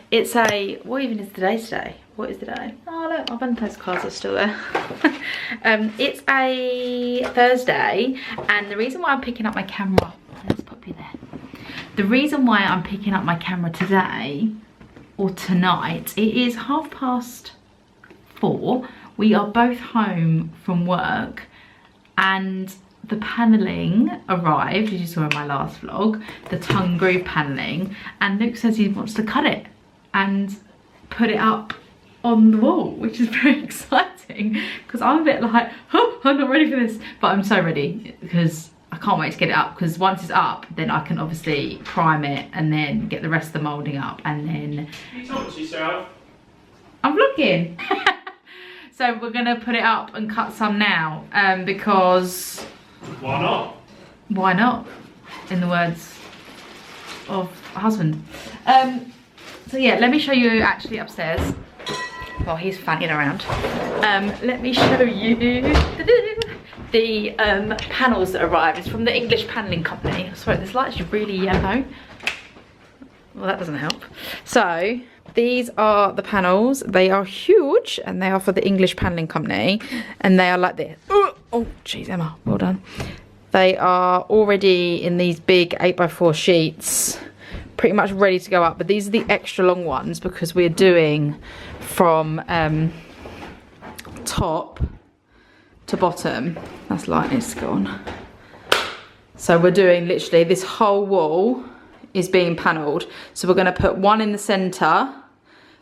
It's a, what even is the day today? What is the day? Oh look, my Valentine's cards are still there. It's a Thursday, and the reason why I'm picking up my camera, let's pop you there. The reason why I'm picking up my camera today, or tonight, it is 4:30. We are both home from work, and the panelling arrived, as you saw in my last vlog, the tongue groove panelling, and Luke says he wants to cut it and put it up on the wall, which is very exciting because I'm a bit like, oh, I'm not ready for this, but I'm so ready because I can't wait to get it up, because once it's up then I can obviously prime it and then get the rest of the moulding up, and then you talk to yourself. I'm vlogging. So we're gonna put it up and cut some now, because Why not? why not, in the words of a husband. So yeah, let me show you actually upstairs while he's fanning around. Let me show you the panels that arrived. It's from the English Panelling Company. Sorry, this light's really yellow. Well, that doesn't help. So these are the panels. They are huge, and they are for the English Panelling Company, and they are like this. Oh jeez, Emma, well done. They are already in these big 8x4 sheets, pretty much ready to go up, but these are the extra long ones because we're doing from top to bottom. That's light needs to go on. So we're doing literally this whole wall is being panelled. So we're going to put one in the centre.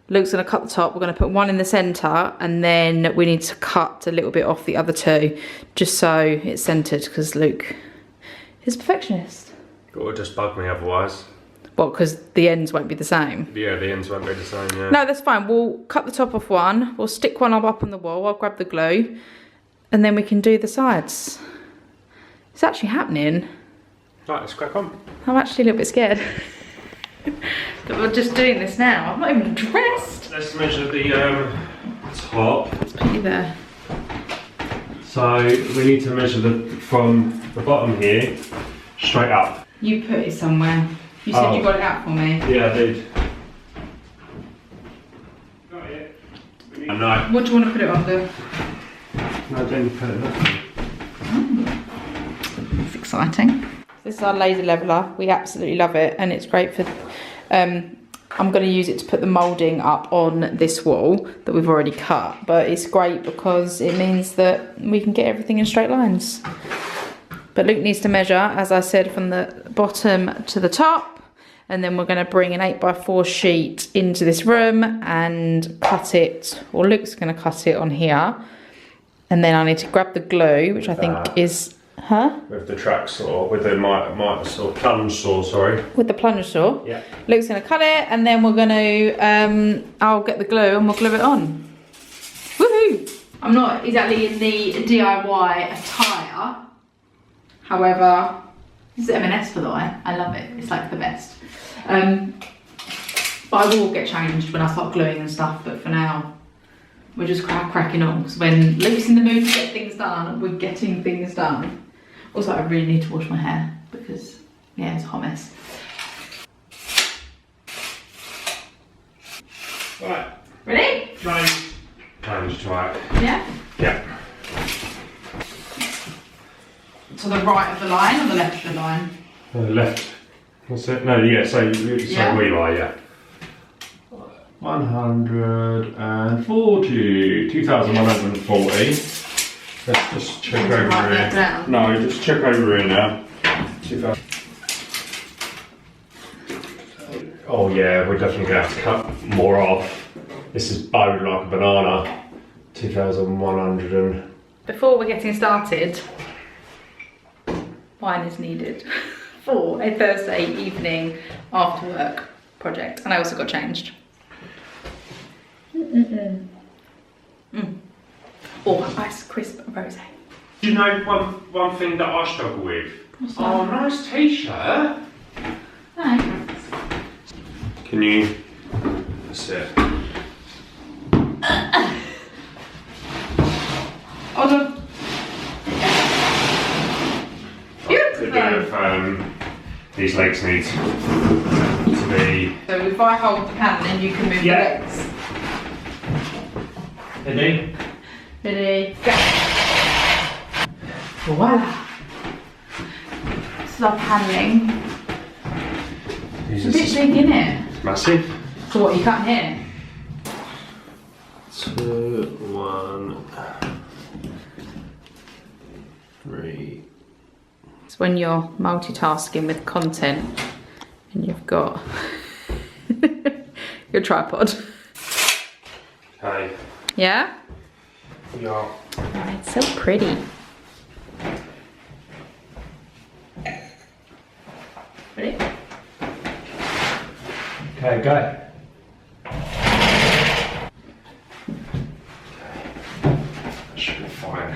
Luke's going to cut the top. We're going to put one in the centre, and then we need to cut a little bit off the other two just so it's centred, because Luke is a perfectionist. It would just bug me otherwise. What, because the ends won't be the same? Yeah, the ends won't be the same, yeah. No, that's fine. We'll cut the top off one. We'll stick one up on the wall. I'll grab the glue, and then we can do the sides. It's actually happening. Right, let's crack on. I'm actually a little bit scared. But we're just doing this now. I'm not even dressed. Let's measure the top. Let's put you there. So we need to measure from the bottom here straight up. You put it somewhere. You said you got it out for me. Yeah, I did. Got it. No. What do you want to put it under? No, then put it up. It's exciting. This is our laser leveler. We absolutely love it, and it's great for I'm going to use it to put the moulding up on this wall that we've already cut, but it's great because it means that we can get everything in straight lines. But Luke needs to measure, as I said, from the bottom to the top, and then we're going to bring an 8x4 sheet into this room and cut it, or Luke's going to cut it on here, and then I need to grab the glue, which I think is with the track saw, with the plunge saw, sorry. With the plunge saw. Yeah. Luke's going to cut it, and then we're going to, I'll get the glue and we'll glue it on. Woohoo! I'm not exactly in the DIY attire. However, this is M&S for the eye. I love it. It's like the best. But I will get changed when I start gluing and stuff, but for now, we're just cracking on, because when Luke's in the mood to get things done, we're getting things done. Also, I really need to wash my hair because, yeah, it's a hot mess. Right. Ready? Plunge to right. Yeah? Yeah. To the right of the line or the left of the line? Left. What's it? No, yeah, so Yeah. we lie, yeah. 140, 2,140. Let's just check over here. No, just check over here now. 2,000. Oh yeah, we're definitely going to have to cut more off. This is bowed like a banana. 2,100 and... Before we're getting started, wine is needed for a Thursday evening after work project. And I also got changed. Oh, nice crisp rosé. Do you know one thing that I struggle with? What's that? Oh, nice t-shirt. Thanks. Can you... That's it. Hold on. To do with These legs need to be... So if I hold the panel, then you can move the legs. Ready? Ready, go. Voila. This is our panelling. It's a bit big, isn't it? Massive. So what, you cutting here? 2, 1, 3. It's when you're multitasking with content and you've got your tripod. Okay. Yeah? Yeah. Oh, it's so pretty. Ready? Okay, go. That should be fine.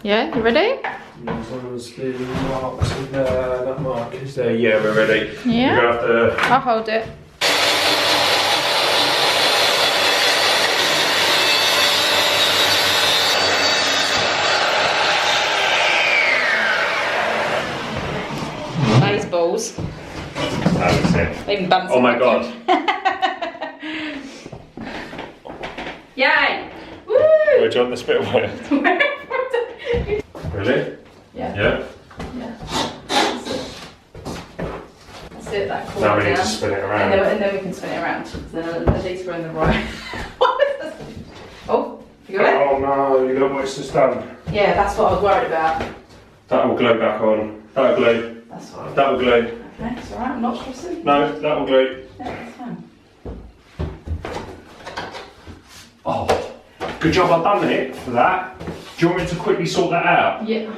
Yeah, you ready? As long as the marks are there, that mark is there. Yeah, we're ready. Yeah. You're gonna have to... I'll hold it. Those balls. That's it. They even bounce. Oh my god. Yay! Woo! Where do you want this bit away? Really? Yeah. Yeah? Yeah. That's it, that corner. Now we need to spin it around. And then we can spin it around. So at least we're in the right. Oh, you got it? Oh no, you gotta watch this done. Yeah, that's what I was worried about. That will glue back on. That will glue. That's what That will glue. Okay, it's alright, I'm not stressing. No, that will glue. Yeah, that's fine. Oh, good job I've done it for that. Do you want me to quickly sort that out? Yeah,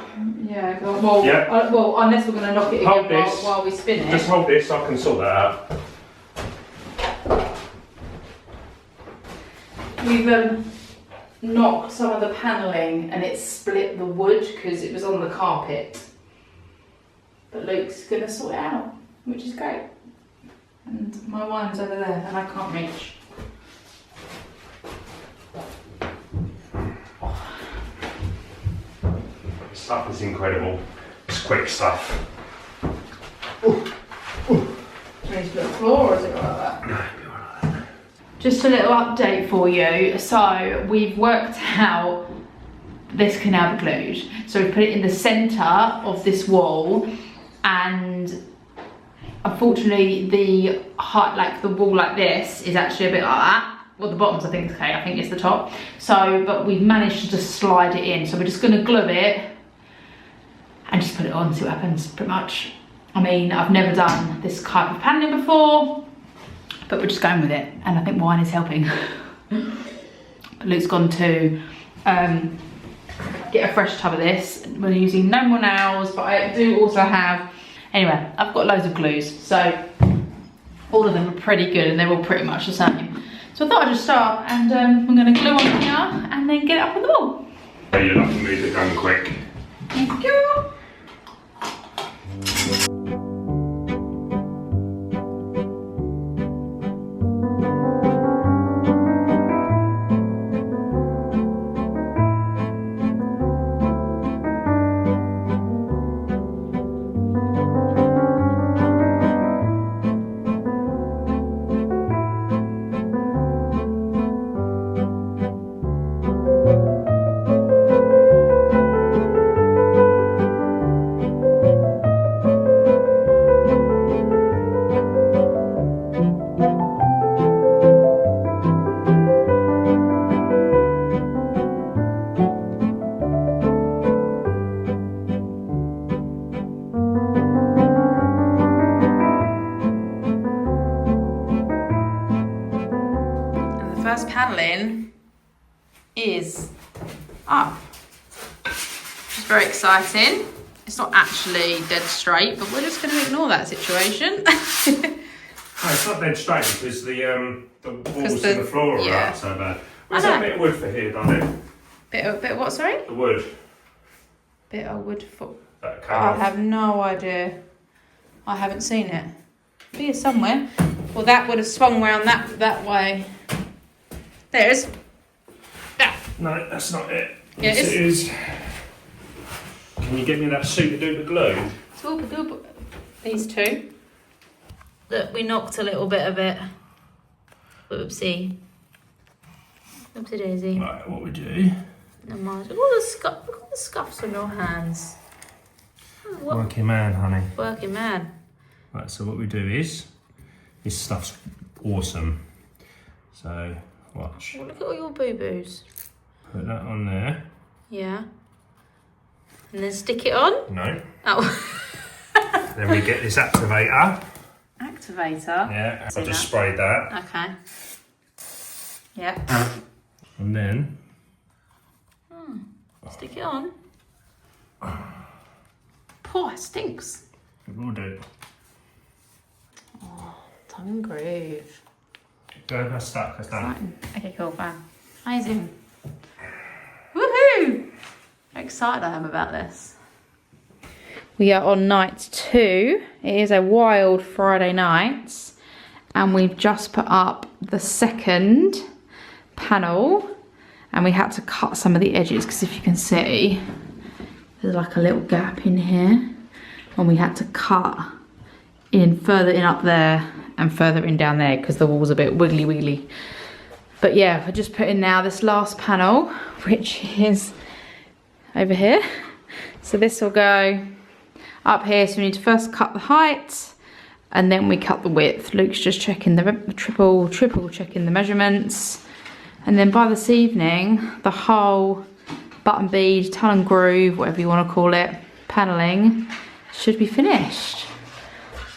yeah, well, Yeah. well unless we're going to knock it Hold again this. while we spin it. Just hold this, I can sort that out. We've knocked some of the panelling and it's split the wood because it was on the carpet. But Luke's going to sort it out, which is great. And my wine's over there and I can't reach. Stuff is incredible. It's quick stuff. Do you need to put the floor or is it like that? No, it'll be all right. Just a little update for you. So we've worked out this can now be glued. So we put it in the centre of this wall, and unfortunately the height, like the wall like this, is actually a bit like that. Well, the bottom's I think is okay, I think it's the top. So, but we've managed to just slide it in. So we're just gonna glue it and just put it on, see what happens, pretty much. I mean, I've never done this type of panelling before, but we're just going with it, and I think wine is helping. But Luke's gone to get a fresh tub of this. We're using no more nails, but I do also have, anyway, I've got loads of glues, so all of them are pretty good and they're all pretty much the same. So I thought I'd just start, and I'm going to glue on here and then get it up on the wall. So you'll have to move it down quick. Thank you. Panelling is up, which is very exciting. It's not actually dead straight, but we're just going to ignore that situation. No, it's not dead straight because the walls and the floor are up so bad. Where's that bit of wood for here, done it? Bit of what, sorry? The wood. Bit of wood for... That I have no idea. I haven't seen it. It's here somewhere. Well, that would have swung around that way. There's. Yeah. No, that's not it. Yeah, yes, it is. Can you get me that super duper glue? Super duper. These two. Look, we knocked a little bit of it. Oopsie. Oopsie daisy. Right, what we do? Look at all the scuffs on your hands. Oh, Working man, honey. Working man. Right, so what we do is, this stuff's awesome. So, watch. Oh, look at all your boo-boos. Put that on there. Yeah. And then stick it on? No. Oh. Then we get this activator. Activator? Yeah, I just sprayed that. Okay. Yeah. And then... Stick it on. Poor, it stinks. It will do. Oh, tongue groove. Go, that's stuck, that's done. Exciting. Okay, cool, fine. Amazing. Woohoo! How excited I am about this. We are on night 2. It is a wild Friday night. And we've just put up the second panel. And we had to cut some of the edges because if you can see, there's like a little gap in here. And we had to cut in further in up there and further in down there because the wall's a bit wiggly. But yeah, we're just putting now this last panel, which is over here. So this will go up here. So we need to first cut the height and then we cut the width. Luke's just checking the triple checking the measurements. And then by this evening, the whole button bead, tongue and groove, whatever you want to call it, paneling should be finished.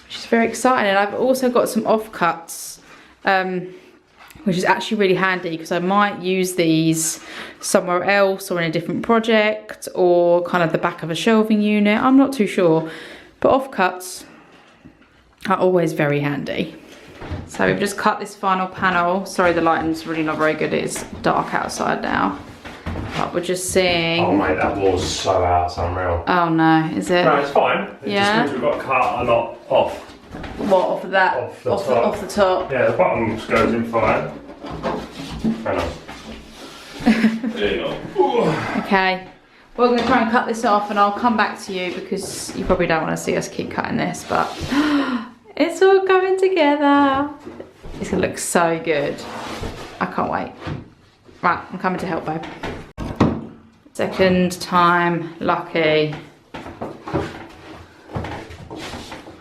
Which is very exciting. And I've also got some offcuts, which is actually really handy because I might use these somewhere else or in a different project or kind of the back of a shelving unit. I'm not too sure. But offcuts are always very handy. So we've just cut this final panel. Sorry, the lighting's really not very good. It's dark outside now. But we're just seeing... Oh mate, that wall's so out, it's unreal. Oh no, is it? No, it's fine. It Yeah? just means we've got to cut a lot off. What, off of that? Off the top. Off the top? Yeah, the bottom goes in fine. Hang on. There you go. Okay. We're going to try and cut this off and I'll come back to you because you probably don't want to see us keep cutting this, but it's all coming together. It's going to look so good. I can't wait. Right, I'm coming to help, babe. Second time lucky.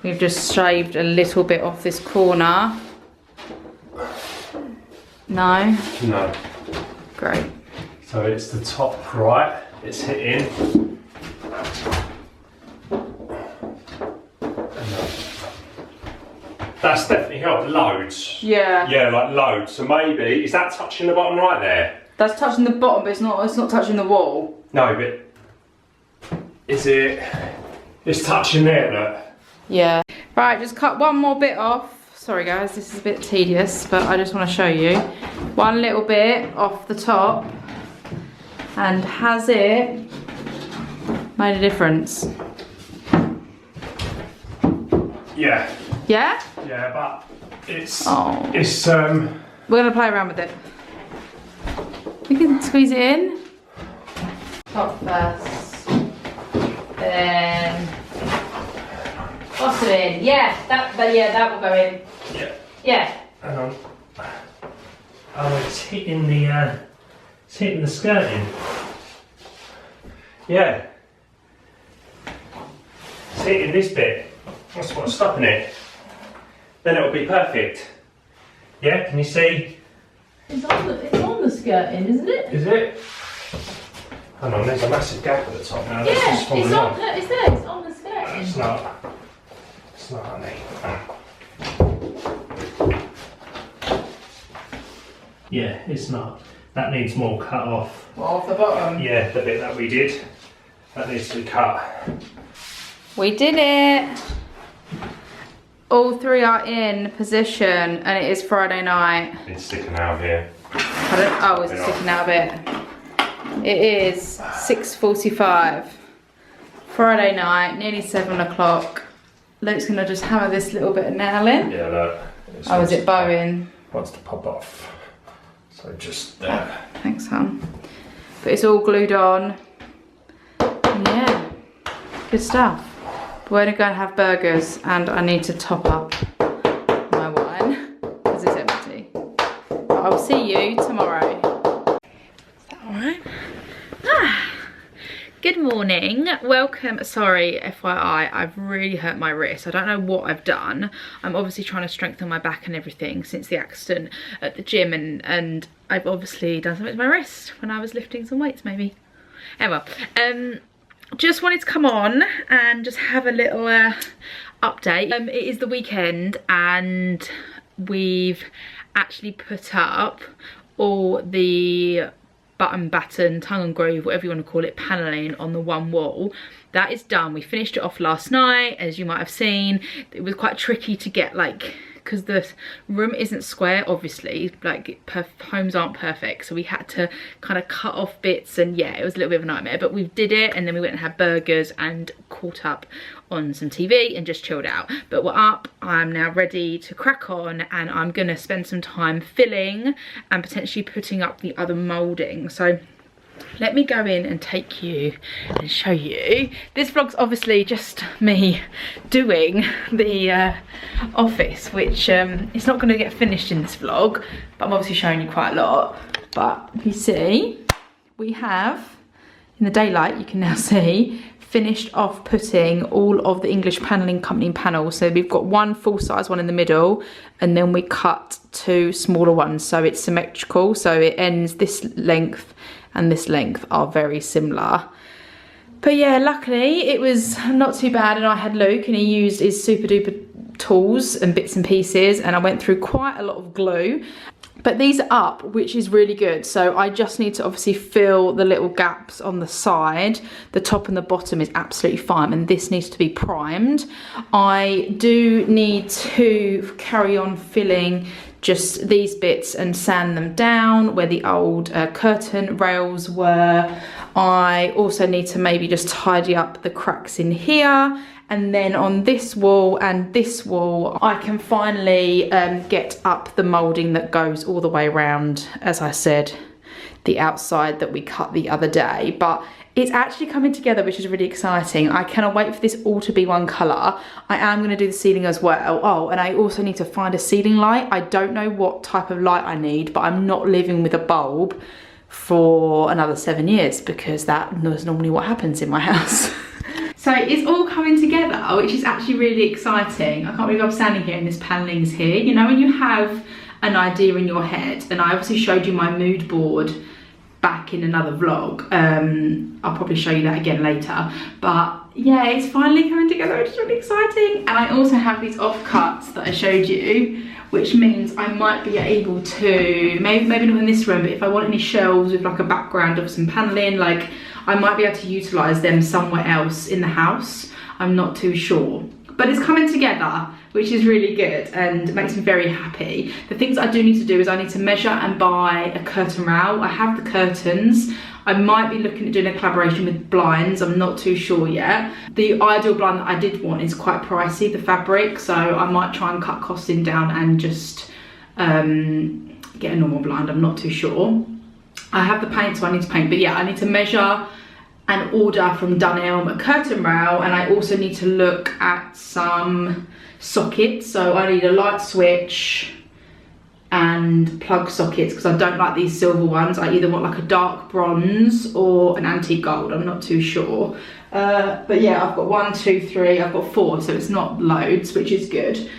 We've just shaved a little bit off this corner. No? No. Great. So it's the top right, it's hitting. That's definitely helped loads. Yeah. Yeah, like loads. So maybe, is that touching the bottom right there? That's touching the bottom, but it's not touching the wall. No, but is it? It's touching there, look. Yeah. Right, just cut one more bit off. Sorry guys, this is a bit tedious, but I just want to show you. One little bit off the top. And has it made a difference? Yeah. Yeah? Yeah, but it's Oh. it's We're gonna play around with it. We can squeeze it in. Top first. Then bottom in. Yeah, that will go in. yeah. Yeah. Hang on. Oh, it's hitting the skirting. Yeah. It's hitting this bit. That's what's stopping it. Then it'll be perfect. Yeah, can you see? It's on the skirting, isn't it? Is it? Hang on, there's a massive gap at the top now. That's Yeah, just falling it's on. off. Look, it's there. It's on the skirting. It's not. It's not, honey. Yeah, it's not. That needs more cut off. Well, off the bottom. Yeah, the bit that we did. That needs to be cut. We did it. All three are in position, and it is Friday night. It's sticking out here. Oh, it's sticking out a bit. It is 6:45. Friday night, nearly 7 o'clock. Luke's gonna just hammer this little bit of nail in. Yeah, look. Oh, is it bowing? Wants to pop off. So just there. Thanks, hon. But it's all glued on. Yeah. good stuff. We're gonna go and have burgers, and I need to top up my wine because it's empty. But I'll see you tomorrow. Is that alright? Good morning, welcome. Sorry, FYI, I've really hurt my wrist. I don't know what I've done. I'm obviously trying to strengthen my back and everything since the accident at the gym, and I've obviously done something to my wrist when I was lifting some weights maybe. Anyway, just wanted to come on and just have a little update. It is the weekend and we've actually put up all the batten, tongue and groove, whatever you want to call it, paneling on the one wall. That is done. We finished it off last night, as you might have seen. It was quite tricky to get, like, because the room isn't square, obviously, like homes aren't perfect, so we had to kind of cut off bits, and yeah, it was a little bit of a nightmare, but we did it, and then we went and had burgers and caught up on some TV and just chilled out. But we're up, I'm now ready to crack on, and I'm gonna spend some time filling and potentially putting up the other moulding. So let me go in and take you and show you. This vlog's obviously just me doing the office, which it's not going to get finished in this vlog, but I'm obviously showing you quite a lot. But you see, we have, in the daylight, you can now see, finished off putting all of the English Paneling Company panels. So we've got one full-size one in the middle, and then we cut two smaller ones, so it's symmetrical, so it ends this length and this length are very similar. But yeah, luckily it was not too bad, and I had Luke and he used his super duper tools and bits and pieces, and I went through quite a lot of glue. But these are up, which is really good. So I just need to obviously fill the little gaps on the side. The top and the bottom is absolutely fine, and this needs to be primed. I do need to carry on filling just these bits and sand them down where the old curtain rails were. I also need to maybe just tidy up the cracks in here, and then on this wall and this wall I can finally get up the moulding that goes all the way around, as I said, the outside that we cut the other day. But it's actually coming together, which is really exciting. I cannot wait for this all to be one colour. I am going to do the ceiling as well. Oh, and I also need to find a ceiling light. I don't know what type of light I need, but I'm not living with a bulb for another 7 years, because that is normally what happens in my house. So it's all coming together, which is actually really exciting. I can't believe I'm standing here and this panelling's here. You know, when you have an idea in your head, and I obviously showed you my mood board back in another vlog. I'll probably show you that again later. But yeah, it's finally coming together, which is really exciting. And I also have these offcuts that I showed you, which means I might be able to, maybe not in this room, but if I want any shelves with like a background of some panelling, like I might be able to utilise them somewhere else in the house. I'm not too sure. But it's coming together, which is really good and makes me very happy. The things I do need to do is I need to measure and buy a curtain rail. I have the curtains. I might be looking at doing a collaboration with blinds. I'm not too sure yet. The ideal blind that I did want is quite pricey, the fabric, so I might try and cut costing down and just get a normal blind. I'm not too sure. I have the paint, so I need to paint, but yeah, I need to measure and order from Dunelm a curtain rail, and I also need to look at some sockets. So I need a light switch and plug sockets, because I don't like these silver ones. I either want like a dark bronze or an antique gold, I'm not too sure. But yeah, I've got 1, 2, 3, I've got 4, so it's not loads, which is good.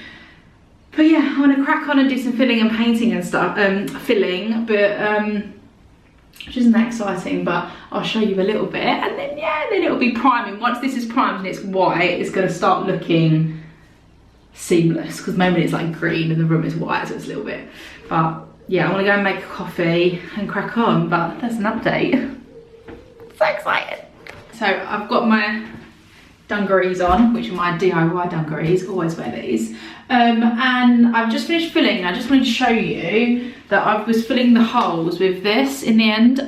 But yeah, I'm gonna crack on and do some filling and painting and stuff, which isn't that exciting, but I'll show you a little bit, and then yeah, then it'll be priming. Once this is primed and it's white, it's gonna start looking seamless, because maybe it's like green and the room is white, so it's a little bit. But yeah, I want to go and make a coffee and crack on, but that's an update. So excited. So I've got my dungarees on, which are my DIY dungarees, always wear these. And I've just finished filling, and I just wanted to show you that I was filling the holes with this in the end.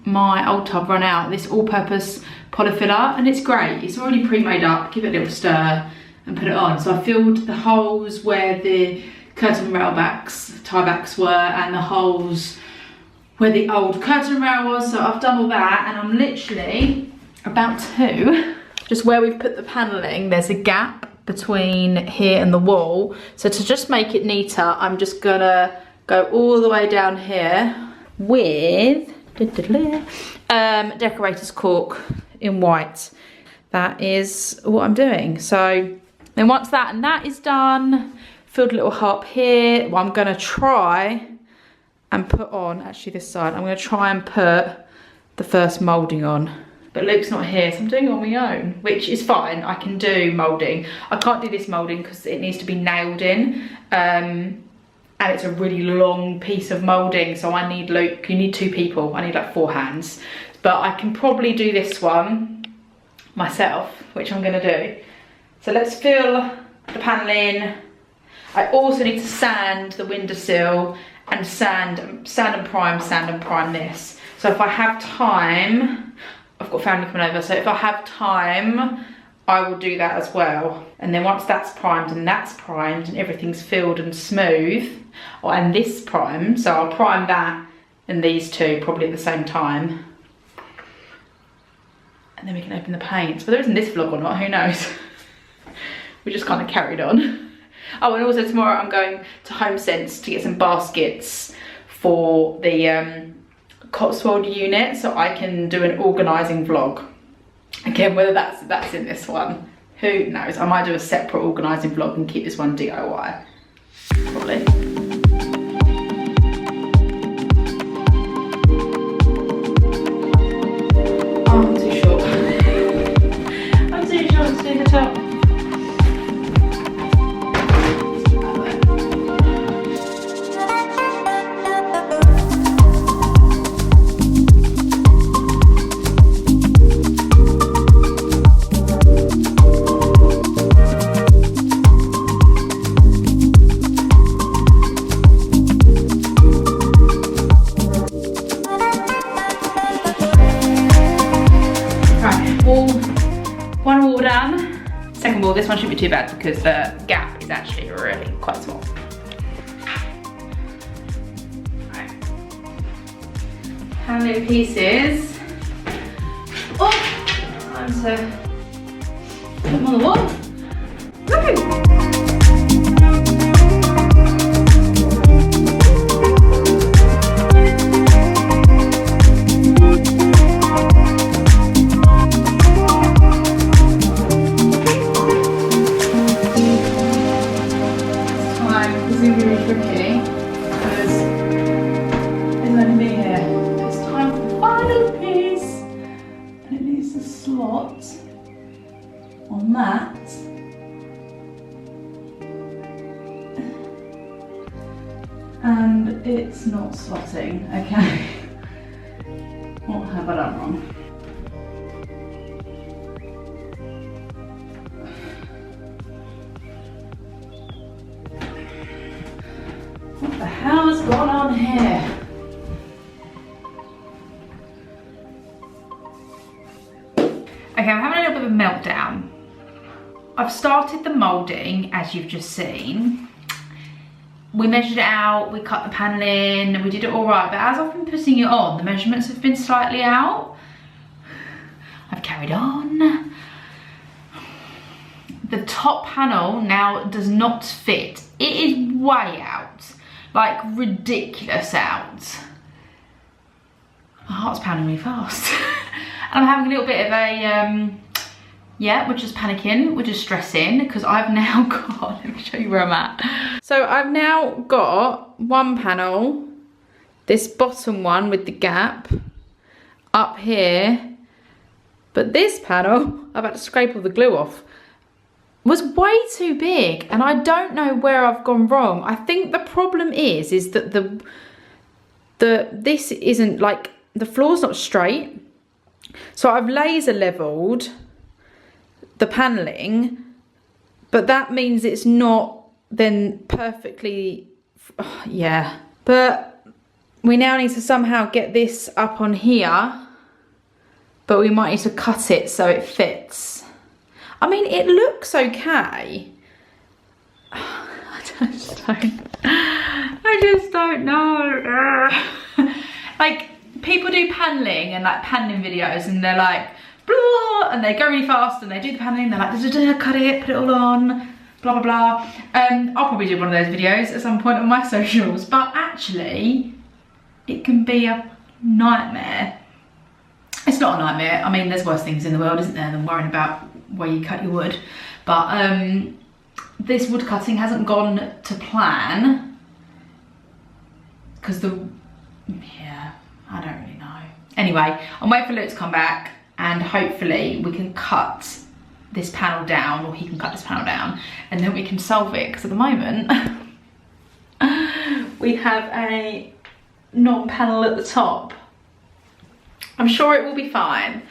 My old tub ran out, this all-purpose polyfiller, and it's great. It's already pre-made up, give it a little stir and put it on. So I filled the holes where the curtain rail backs, tie backs were, and the holes where the old curtain rail was. So I've done all that, and I'm literally about to just where we've put the paneling, there's a gap between here and the wall. So to just make it neater, I'm just gonna go all the way down here with decorator's cork in white. That is what I'm doing. So then once that and that is done, filled a little hole here. Well, I'm gonna try and put on, actually this side, I'm gonna try and put the first moulding on. But Luke's not here, so I'm doing it on my own, which is fine. I can do moulding. I can't do this moulding because it needs to be nailed in. And it's a really long piece of moulding, so I need Luke, you need 2 people. I need like 4 hands. But I can probably do this one myself, which I'm gonna do. So let's fill the panel in. I also need to sand the windowsill and sand and prime this. So if I have time, I've got family coming over, so if I have time, I will do that as well. And then once that's primed and everything's filled and smooth, and this primed, so I'll prime that and these 2 probably at the same time. And then we can open the paints. Whether it's in this vlog or not, who knows? We just kind of carried on. Oh, and also tomorrow I'm going to Home Sense to get some baskets for the Cotswold unit, so I can do an organising vlog. Again, whether that's in this one, who knows? I might do a separate organising vlog and keep this one DIY. Probably. Oh, I'm too short. I'm too short to do the top. This one shouldn't be too bad because the gap is actually really quite small. Right. Handmade pieces. Oh, time to put them on the wall. Woo! On that, and it's not slotting. Okay, what have I done wrong? What the hell has gone on here? Okay, I'm having a little bit of a meltdown. I've started the moulding, as you've just seen. We measured it out, we cut the panel in, we did it all right, but as I've been putting it on, the measurements have been slightly out. I've carried on. The top panel now does not fit. It is way out, like ridiculous out. My heart's pounding really fast. And I'm having a little bit of a, yeah, we're just panicking, we're just stressing, because I've now got, let me show you where I'm at. So I've now got one panel, this bottom one with the gap, up here, but this panel, I've had to scrape all the glue off, was way too big, and I don't know where I've gone wrong. I think the problem is that this isn't, like, the floor's not straight. So I've laser leveled the paneling, but that means it's not then perfectly, yeah. But we now need to somehow get this up on here, but we might need to cut it so it fits. I mean, it looks okay. I just don't know. Like, people do paneling and like paneling videos and they're like, blah, and they go really fast and they do the paneling, they're like, cut it, put it all on, blah, blah, blah. I'll probably do one of those videos at some point on my socials, but actually, it can be a nightmare. It's not a nightmare. I mean, there's worse things in the world, isn't there, than worrying about where you cut your wood. But this wood cutting hasn't gone to plan because yeah, I don't really know. Anyway, I'm waiting for Luke to come back and hopefully we can cut this panel down, or he can cut this panel down, and then we can solve it, because at the moment we have a non-panel at the top. I'm sure it will be fine.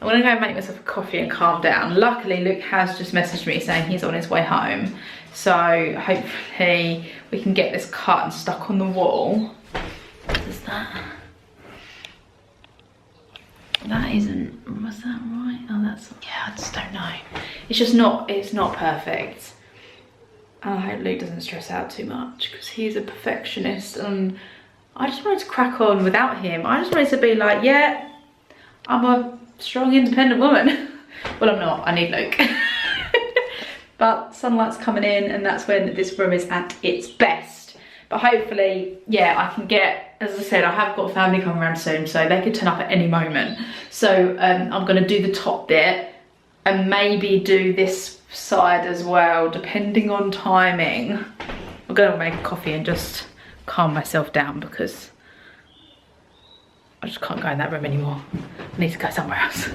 I'm gonna go make myself a coffee and calm down. Luckily, Luke has just messaged me saying he's on his way home. So hopefully we can get this cut and stuck on the wall. What is that? That isn't, was that right? Oh, that's, yeah, I just don't know. It's just not, it's not perfect. And I hope Luke doesn't stress out too much, because he's a perfectionist and I just wanted to crack on without him. I just wanted to be like, yeah, I'm a strong, independent woman. Well, I'm not, I need Luke. But sunlight's coming in and that's when this room is at its best. But hopefully, yeah, I can get, as I said, I have got family coming around soon, so they could turn up at any moment. So I'm gonna do the top bit and maybe do this side as well, depending on timing. I'm gonna make a coffee and just calm myself down, because I just can't go in that room anymore. I need to go somewhere else.